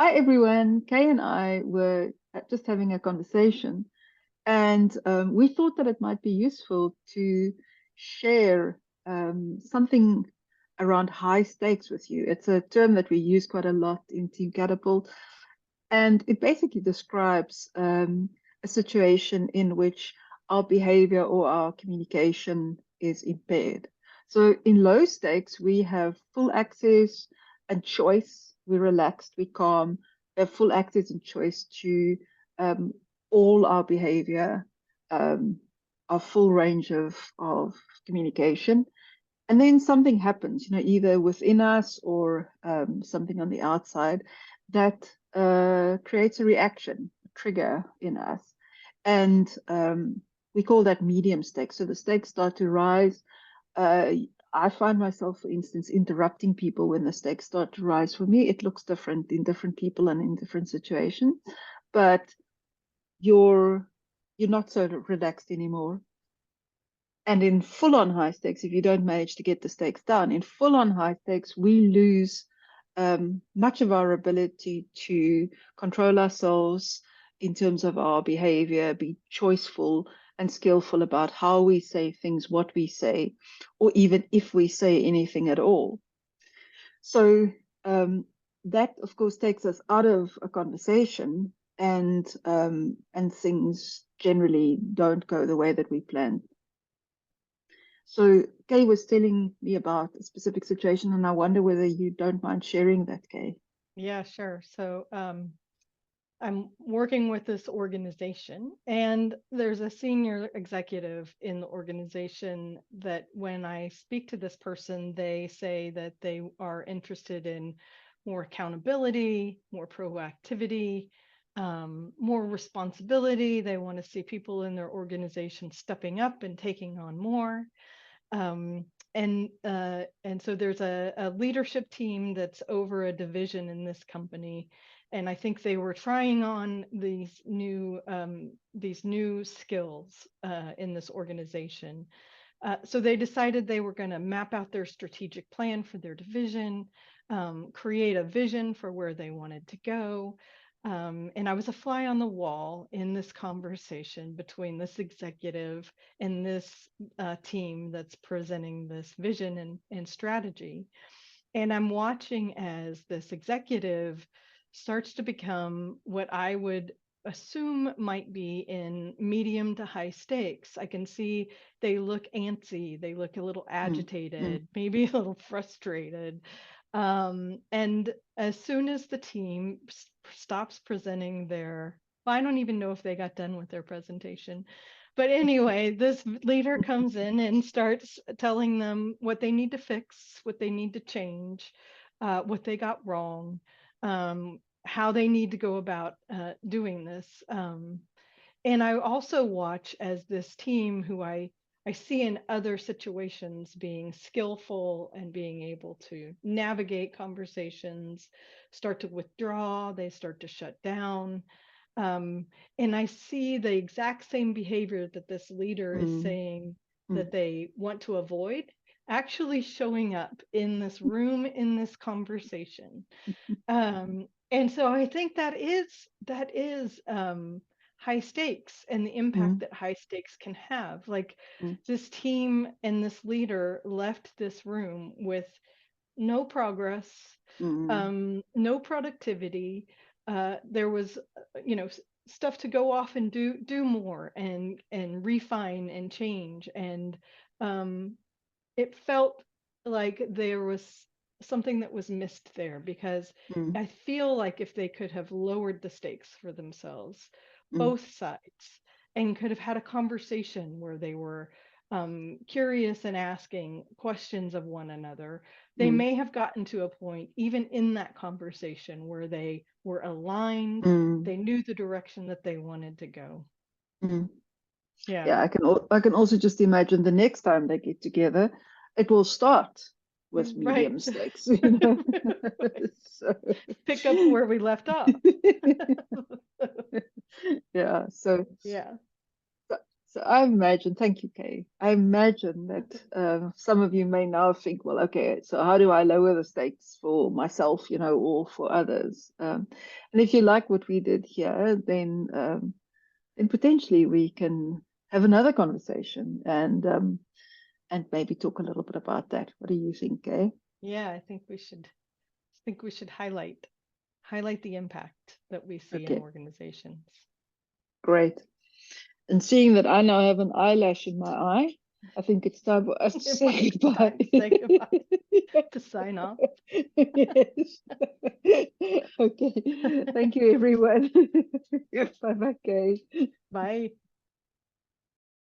Hi, everyone. Kay and I were just having a conversation, and we thought that it might be useful to share something around high stakes with you. It's a term that we use quite a lot in Team Catapult, and it basically describes a situation in which our behavior or our communication is impaired. So, in low stakes, we have full access and choice. We're relaxed, we're calm, we have full access and choice to um, all our behavior, um, our full range of communication. And then something happens, either within us or something on the outside that creates a reaction, a trigger in us. And we call that medium stakes. So the stakes start to rise. Uh, I find myself, for instance, interrupting people when the stakes start to rise. For me, it looks different in different people and in different situations. But you're you're not so relaxed anymore. And in full on high stakes, if you don't manage to get the stakes down, in full on high stakes, we lose much of our ability to control ourselves in terms of our behavior, be choiceful and skillful about how we say things, what we say, or even if we say anything at all. So that, of course, takes us out of a conversation, and things generally don't go the way that we planned. So Kay was telling me about a specific situation, and I wonder whether you don't mind sharing that, Kay. Yeah, sure. So I'm working with this organization, and there's a senior executive in the organization that when I speak to this person, they say that they are interested in more accountability, more proactivity, more responsibility. They want to see people in their organization stepping up and taking on more. Um, and so there's a leadership team that's over a division in this company, and I think they were trying on these new skills in this organization. So they decided they were going to map out their strategic plan for their division, create a vision for where they wanted to go. And I was a fly on the wall in this conversation between this executive and this team that's presenting this vision and strategy. And I'm watching as this executive starts to become what I would assume might be in medium to high stakes. I can see they look antsy, they look a little Mm, mm, agitated, maybe a little frustrated. And as soon as the team stops presenting well, I don't even know if they got done with their presentation. But anyway, this leader comes in and starts telling them what they need to fix, what they need to change, what they got wrong, how they need to go about doing this. And I also watch as this team, who I see in other situations being skillful and being able to navigate conversations, start to withdraw, they start to shut down. Um, and I see the exact same behavior that this leader is mm, saying mm, that they want to avoid actually showing up in this room, in this conversation. And so I think that is high stakes and the impact mm, that high stakes can have. Like mm, this team and this leader left this room with no progress, mm, no productivity. There was, stuff to go off and do more and refine and change. And um, it felt like there was something that was missed there, because mm, I feel like if they could have lowered the stakes for themselves, mm, both sides, and could have had a conversation where they were curious and asking questions of one another, they mm, may have gotten to a point, even in that conversation, where they were aligned, mm, they knew the direction that they wanted to go. mm. Yeah. Yeah, I can also just imagine the next time they get together, it will start with medium Right. stakes. So, Pick up where we left off. yeah, so Yeah. So I imagine, thank you, Kay. I imagine that some of you may now think, well, okay, so how do I lower the stakes for myself, or for others? And if you like what we did here, then potentially we can have another conversation and maybe talk a little bit about that. What do you think, Kay? Yeah, I think we should highlight the impact that we see in Okay, organizations. great. And seeing that I now have an eyelash in my eye, I think it's time for us to say goodbye. Say goodbye. To sign off. Yes. Okay. Thank you, everyone. Bye bye, Kay. Bye.